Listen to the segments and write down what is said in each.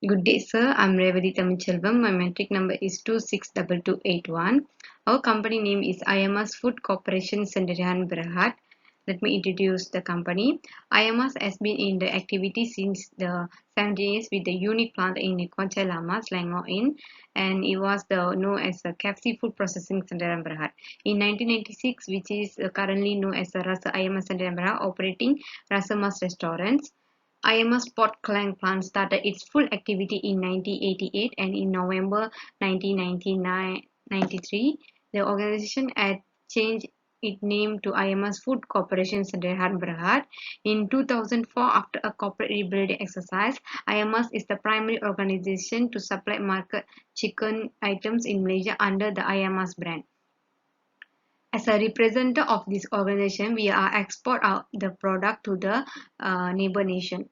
Good day, sir. I'm Revati Tamichelvam. My metric number is 262281. Our company name is Ayamas Food Corporation Sendirian Berhad. Let me introduce the company. Ayamas has been in the activity since the 70s with the unique plant in Koncha Selangor in, and it was known as the KFC Food Processing Sendirian Berhad. In 1996, which is currently known as the Rasa Ayamas Sendirian Berhad, operating Rasa Mas restaurants. Ayamas Pot Clang plant started its full activity in 1988, and in November 1993, the organization had changed its name to Ayamas Food Corporation Sdn Berhad. In 2004, after a corporate rebuilding exercise, Ayamas is the primary organization to supply market chicken items in Malaysia under the Ayamas brand. As a representative of this organization, we are export the product to the neighbor nation.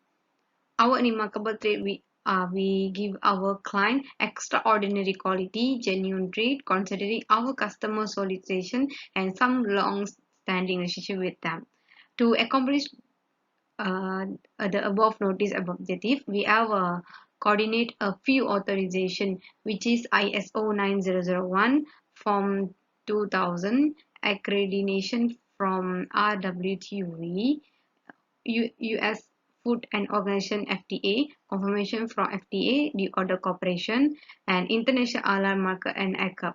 Our remarkable trait we give our client extraordinary quality, genuine treat, considering our customer solicitation and some long-standing relationship with them. To accomplish the above notice objective, we have coordinate a few authorization, which is ISO 9001 from 2000, accreditation from RWTV, US Food and Organization FTA, confirmation from FTA, the Order Corporation, and International Alarm Marker and ACAP.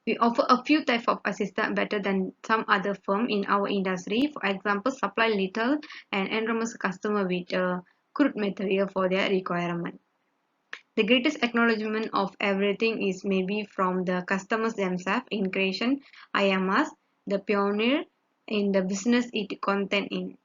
We offer a few types of assistance better than some other firm in our industry. For example, supply little and enormous customer with crude material for their requirement. The greatest acknowledgement of everything is maybe from the customers themselves in creation. Ayamas, the pioneer in the business it content in.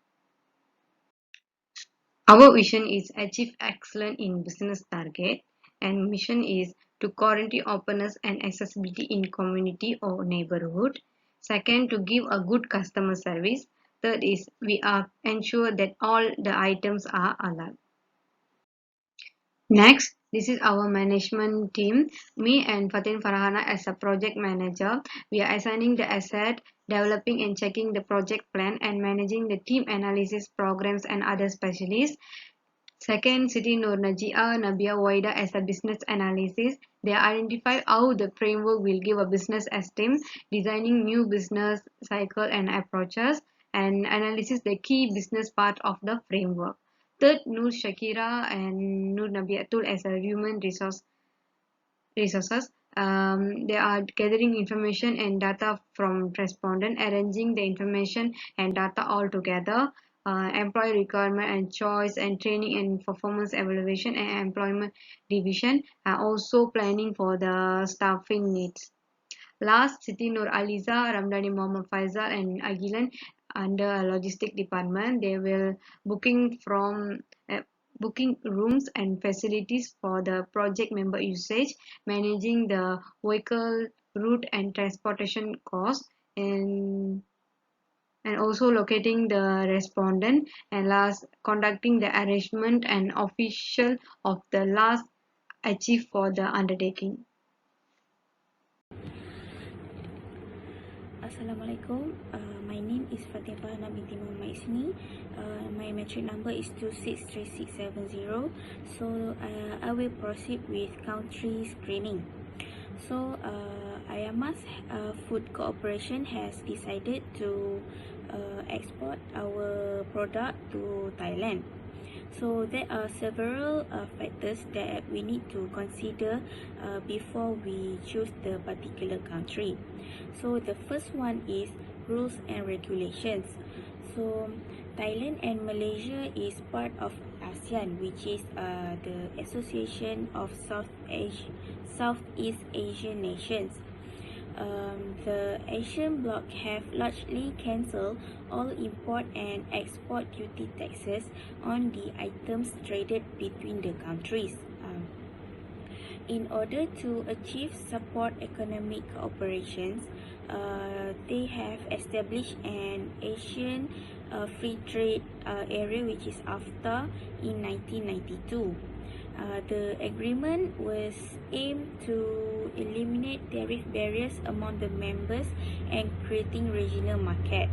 Our vision is achieve excellence in business target, and mission is to guarantee openness and accessibility in community or neighborhood. Second, to give a good customer service. Third is we are ensure that all the items are halal. Next, this is our management team. Me and Fatin Farhana as a project manager. We are assigning the asset, developing and checking the project plan, and managing the team analysis programs and other specialists. Second, Siti Nur Najia Nabia Waida as a business analysis. They identify how the framework will give a business estimate, designing new business cycle and approaches, and analysis the key business part of the framework. Third, Nur Shakira and Nur Nabiatul as a human resources. They are gathering information and data from respondent, arranging the information and data all together, employee requirement and choice and training and performance evaluation and employment division, and also planning for the staffing needs. Last, Siti Nur Aliza, Ramdhani Muhammad Faisal and Agilan under logistic department. They will booking rooms and facilities for the project member usage, managing the vehicle route and transportation cost, and also locating the respondent, and last conducting the arrangement and official of the last achieved for the undertaking. Assalamualaikum. My name is Fatimah binti Muhammad Isni. My metric number is 263670. So I will proceed with country screening. So Ayamas Food Corporation has decided to export our product to Thailand. So there are several factors that we need to consider before we choose the particular country. So the first one is rules and regulations. So Thailand and Malaysia is part of ASEAN, which is the Association of Southeast Asian Nations. The Asian bloc have largely cancelled all import and export duty taxes on the items traded between the countries. In order to achieve support economic cooperations, they have established an Asian free trade area, which is AFTA, in 1992. The agreement was aimed to eliminate tariff barriers among the members and creating regional market.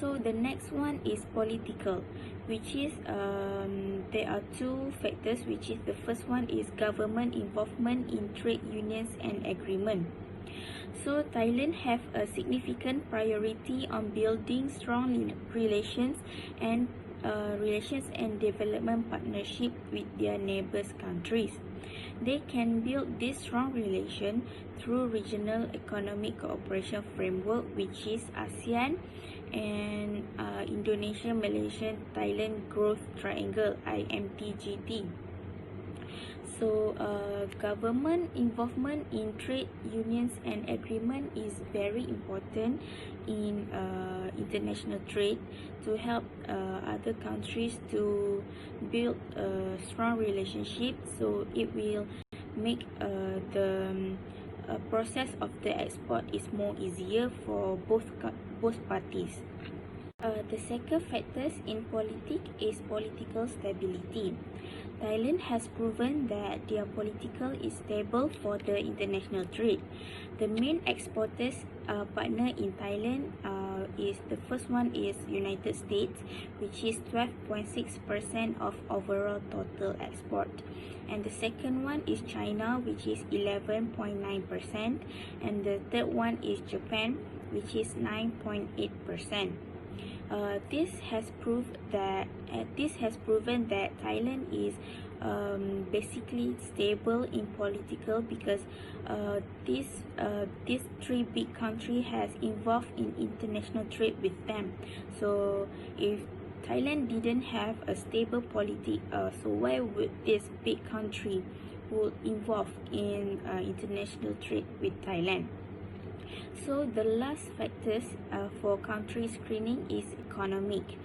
So the next one is political, which is there are two factors, which is the first one is government involvement in trade unions and agreement. So Thailand have a significant priority on building strong relations and development partnership with their neighbors countries. They can build this strong relation through regional economic cooperation framework, which is ASEAN and Indonesia, Malaysia, Thailand Growth Triangle (IMTGT). So government involvement in trade unions and agreement is very important in international trade to help other countries to build a strong relationship, so it will make the process of the export is more easier for both parties. The second factors in politics is political stability. Thailand has proven that their political is stable for the international trade. The main exporters partner in Thailand is the first one is United States, which is 12.6% of overall total export. And the second one is China, which is 11.9%. And the third one is Japan, which is 9.8%. This has proven that Thailand is basically stable in political because these three big countries has involved in international trade with them. So if Thailand didn't have a stable polity, so why would this big country would involve in international trade with Thailand? So the last factors for country screening is economic.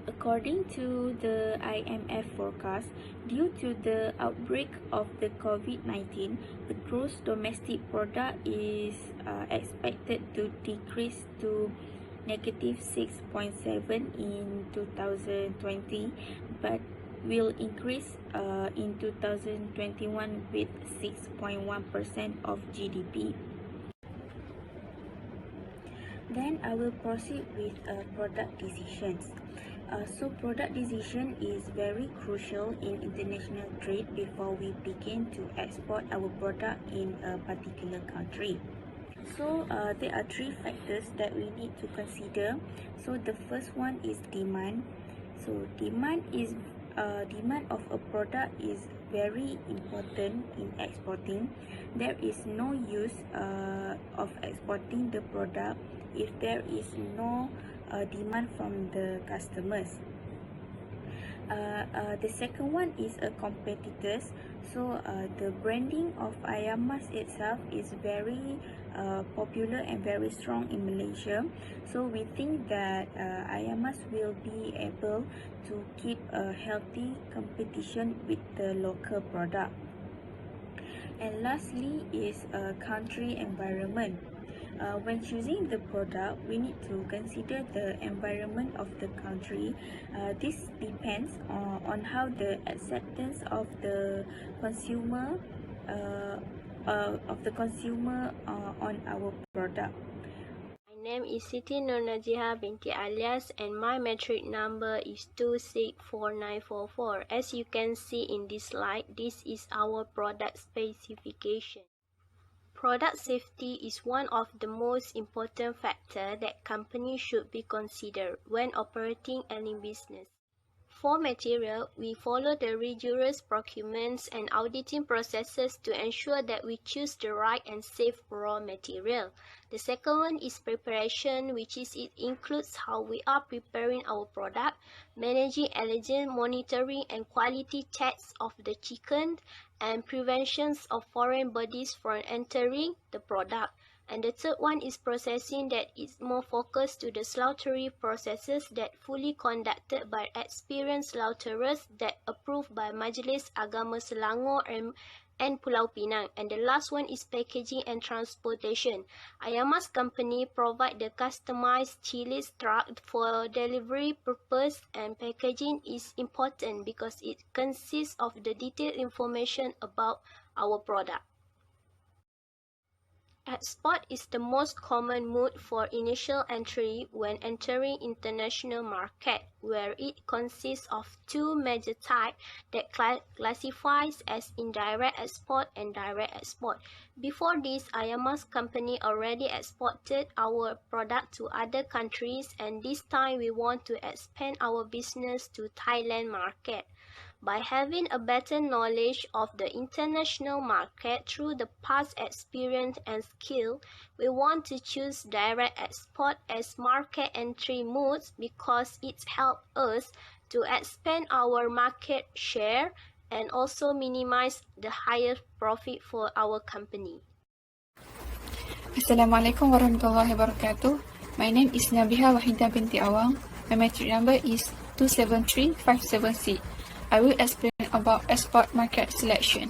According to the IMF forecast, due to the outbreak of the COVID-19, the gross domestic product is expected to decrease to negative 6.7 in 2020, but will increase in 2021 with 6.1% of GDP. Then I will proceed with product decisions. So product decision is very crucial in international trade before we begin to export our product in a particular country. So there are three factors that we need to consider. So the first one is demand. So demand of a product is very important in exporting. There is no use of exporting the product if there is no demand from the customers. The second one is a competitors. So the branding of Ayamas itself is very popular and very strong in Malaysia. So we think that Ayamas will be able to keep a healthy competition with the local product. And lastly is a country environment. When choosing the product, we need to consider the environment of the country. This depends on how the acceptance of the consumer on our product. My name is Siti Nur Najiha binti Alias and my metric number is 264944. As you can see in this slide, this is our product specification. Product safety is one of the most important factors that companies should be considered when operating any business. For material, we follow the rigorous procurement and auditing processes to ensure that we choose the right and safe raw material. The second one is preparation, which is it includes how we are preparing our product, managing allergen monitoring and quality checks of the chicken, and preventions of foreign bodies from entering the product. And the third one is processing, that is more focused to the slaughtering processes that fully conducted by experienced slaughterers that approved by Majlis Agama Selangor and Pulau Pinang. And the last one is packaging and transportation. Ayamas company provide the customized chilies truck for delivery purpose, and packaging is important because it consists of the detailed information about our product. Export is the most common mode for initial entry when entering international market, where it consists of two major types that classifies as indirect export and direct export. Before this, Ayamas company already exported our product to other countries, and this time we want to expand our business to Thailand market. By having a better knowledge of the international market through the past experience and skill, we want to choose direct export as market entry modes because it helps us to expand our market share and also minimize the higher profit for our company. Assalamualaikum warahmatullahi wabarakatuh. My name is Nabiha Wahidah binti Awang. My matric number is 273576. I will explain about export market selection.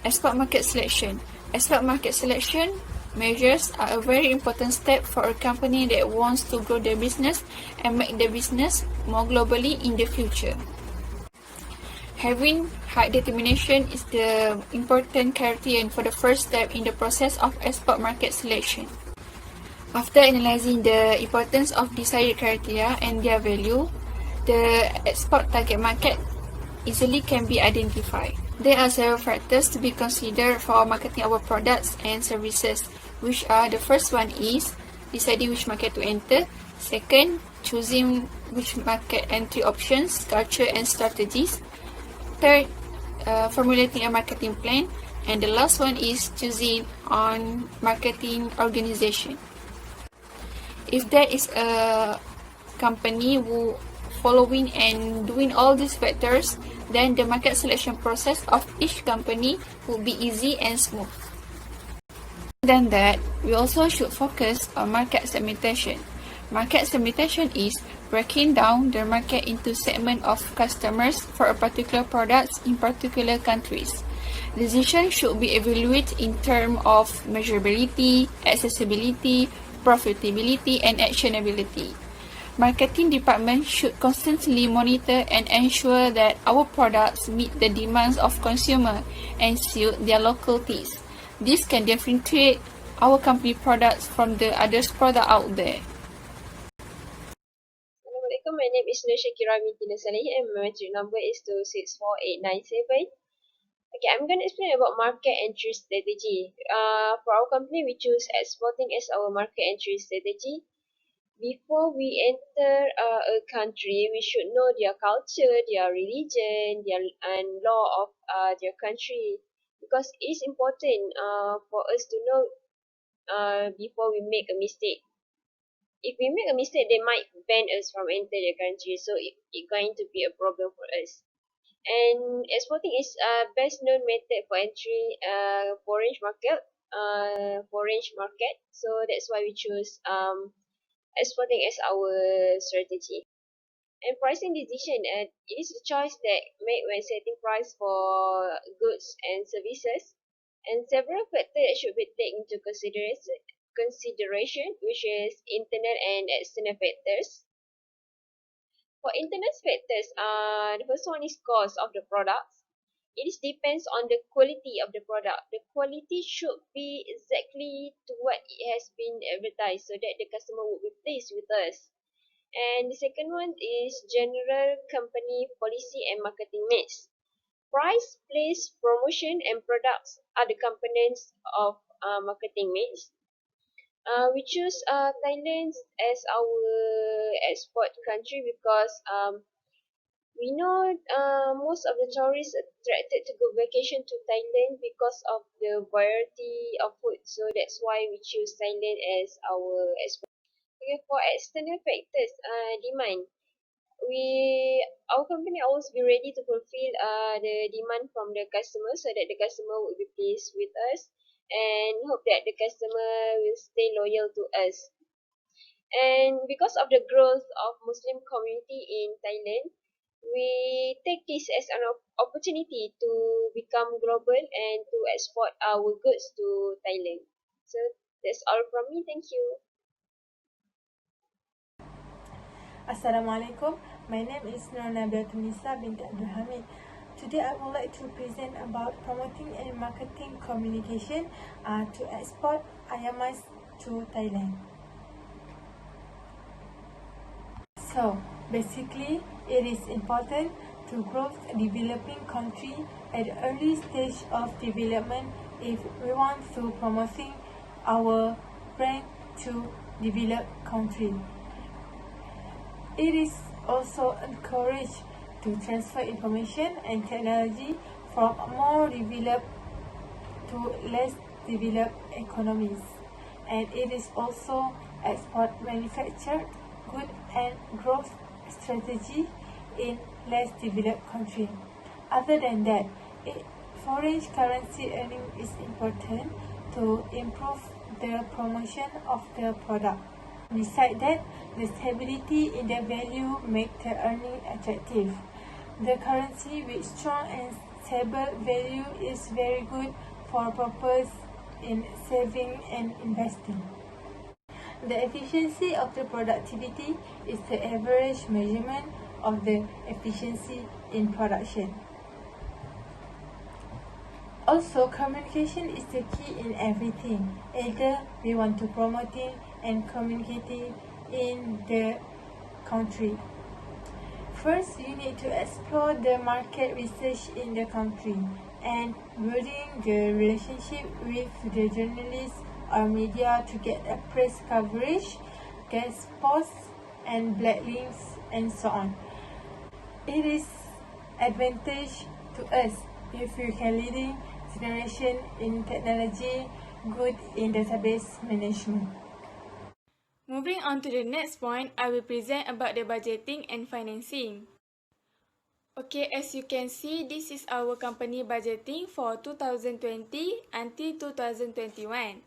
Export market selection. Export market selection measures are a very important step for a company that wants to grow their business and make the business more globally in the future. Having high determination is the important criterion for the first step in the process of export market selection. After analyzing the importance of decided criteria and their value, the export target market easily can be identified. There are several factors to be considered for marketing our products and services, which are: the first one is deciding which market to enter, second, choosing which market entry options, culture and strategies, third, formulating a marketing plan, and the last one is choosing on marketing organization. If there is a company who following and doing all these factors, then the market selection process of each company will be easy and smooth. Than that, we also should focus on market segmentation. Market segmentation is breaking down the market into segment of customers for a particular product in particular countries. Decision should be evaluated in terms of measurability, accessibility, profitability, and actionability. Marketing department should constantly monitor and ensure that our products meet the demands of consumer and suit their local tastes. This can differentiate our company products from the others product out there. Assalamualaikum, my name is Nur Shakira binti Saleh and my matric number is 264897. Okay, I'm going to explain about market entry strategy. For our company, we choose exporting as our market entry strategy. Before we enter a country, we should know their culture, their religion, and law of their country, because it's important for us to know before we make a mistake. If we make a mistake, they might ban us from enter the country, so it's going to be a problem for us. And exporting is best known method for entry foreign market. So that's why we choose exporting as our strategy. And pricing decision, it is a choice that made when setting price for goods and services. And several factors should be taken into consideration, which is internal and external factors. For internal factors, the first one is cost of the products. It depends on the quality of the product. The quality should be exactly to what it has been advertised so that the customer would be pleased with us. And the second one is general company policy and marketing mix. Price, place, promotion, and products are the components of marketing mix. We choose Thailand as our export country because we know most of the tourists attracted to go vacation to Thailand because of the variety of food. So that's why we choose Thailand as our export. Okay, for external factors, demand. Our company always be ready to fulfill the demand from the customer so that the customer will be pleased with us and hope that the customer will stay loyal to us. And because of the growth of Muslim community in Thailand, we take this as an opportunity to become global and to export our goods to Thailand. So that's all from me. Thank you. Assalamualaikum. My name is Nur Nabiatunisa binti Abdul Hamid. Today I would like to present about promoting and marketing communication to export Ayamas to Thailand. So basically, it is important to grow a developing country at the early stage of development if we want to promoting our brand to developed country. It is also encouraged to transfer information and technology from more developed to less developed economies, and it is also export manufactured good and growth strategy in less developed country. Other than that, foreign currency earning is important to improve the promotion of the product. Besides that, the stability in the value make the earning attractive. The currency with strong and stable value is very good for purpose in saving and investing. The efficiency of the productivity is the average measurement of the efficiency in production. Also, communication is the key in everything. Either we want to promoting and communicating in the country. First, you need to explore the market research in the country and building the relationship with the journalists or media to get a press coverage, guest posts, and backlinks, and so on. It is advantage to us if we can leading generation in technology, good in database management. Moving on to the next point, I will present about the budgeting and financing. Okay, as you can see, this is our company budgeting for 2020 until 2021.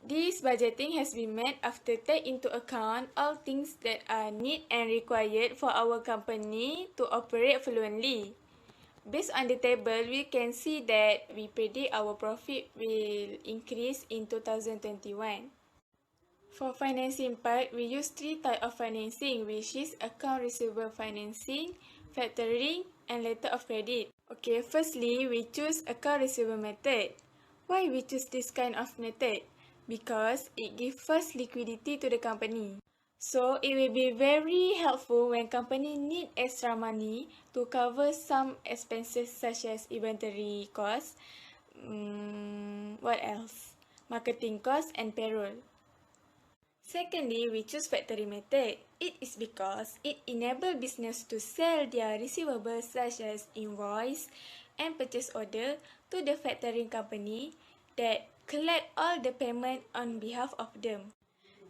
This budgeting has been made after take into account all things that are need and required for our company to operate fluently. Based on the table, we can see that we predict our profit will increase in 2021. For financing part, we use three types of financing, which is account receivable financing, factoring, and letter of credit. Okay, firstly, we choose account receivable method. Why we choose this kind of method? Because it gives first liquidity to the company. So, it will be very helpful when company need extra money to cover some expenses such as inventory costs, what else? Marketing costs and payroll. Secondly, we choose factory method. It is because it enables business to sell their receivables such as invoice and purchase order to the factoring company that collect all the payment on behalf of them.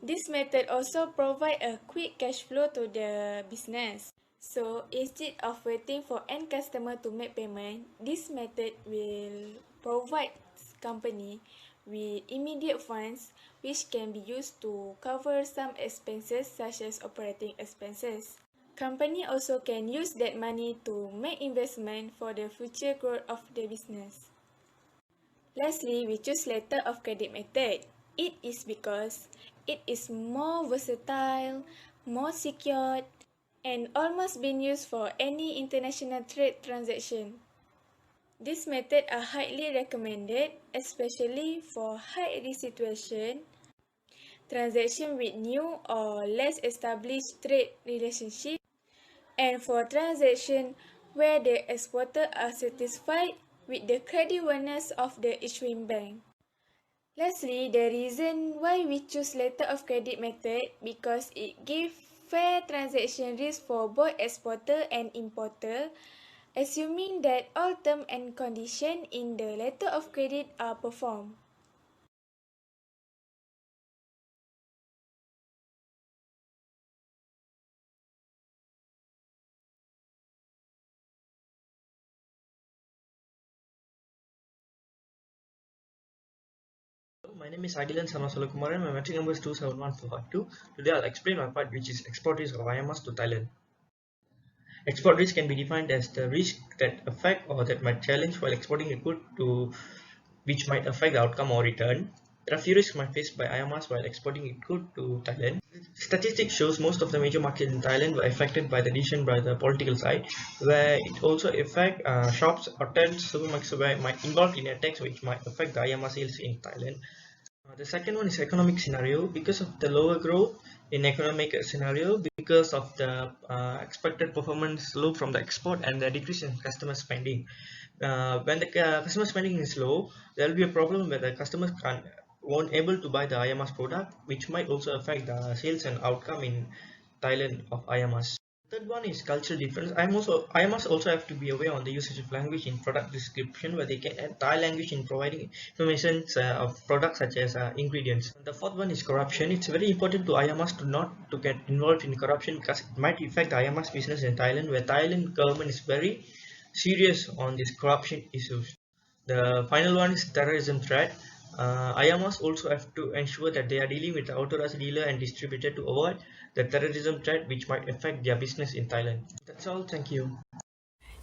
This method also provides a quick cash flow to the business. So, instead of waiting for end customer to make payment, this method will provide company with immediate funds which can be used to cover some expenses such as operating expenses. Company also can use that money to make investment for the future growth of the business. Lastly, we choose letter of credit method. It is because it is more versatile, more secured, and almost been used for any international trade transaction. This method are highly recommended, especially for high-risk situation, transaction with new or less established trade relationship, and for transaction where the exporter are satisfied with the creditworthiness of the issuing bank. Lastly, the reason why we choose letter of credit method because it gives fair transaction risk for both exporter and importer, assuming that all terms and conditions in the letter of credit are performed. My name is Agilan Sarmasalakumaran. My metric number is 27142. Today I'll explain my part, which is export risk of Ayamas to Thailand. Export risk can be defined as the risk that affect or that might challenge while exporting a good to which might affect the outcome or return. There are few risks might faced by Ayamas while exporting its good to Thailand. Statistics shows most of the major markets in Thailand were affected by the decision by the political side, where it also affect shops, hotels, supermarkets where it might involve in attacks which might affect the Ayamas sales in Thailand. The second one is economic scenario. Because of the lower growth in economic scenario, because of the expected performance low from the export and the decrease in customer spending. When the customer spending is low, there will be a problem where the customers won't able to buy the Ayamas product, which might also affect the sales and outcome in Thailand of Ayamas. Third one is cultural difference. I must also have to be aware on the usage of language in product description, where they can add Thai language in providing information of products such as ingredients. The fourth one is corruption. It's very important to Ayamas to not to get involved in corruption because it might affect the Ayamas business in Thailand, where Thailand government is very serious on these corruption issues. The final one is terrorism threat. Ayamas also have to ensure that they are dealing with the authorized dealer and distributor to avoid the terrorism threat which might affect their business in Thailand. That's all. Thank you.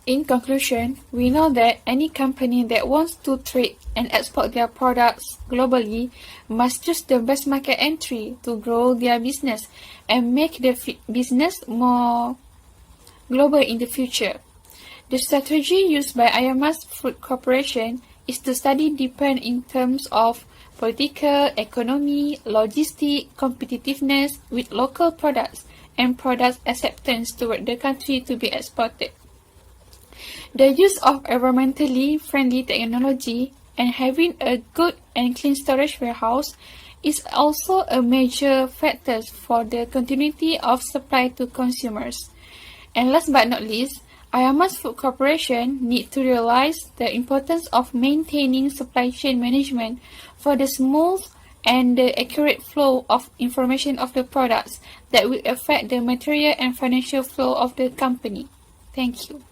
In conclusion, we know that any company that wants to trade and export their products globally must choose the best market entry to grow their business and make the business more global in the future. The strategy used by Ayamas Food Corporation is to study depend in terms of political, economy, logistic, competitiveness with local products and product acceptance toward the country to be exported. The use of environmentally friendly technology and having a good and clean storage warehouse is also a major factor for the continuity of supply to consumers. And last but not least, Ayamas Food Corporation need to realize the importance of maintaining supply chain management for the smooth and the accurate flow of information of the products that will affect the material and financial flow of the company. Thank you.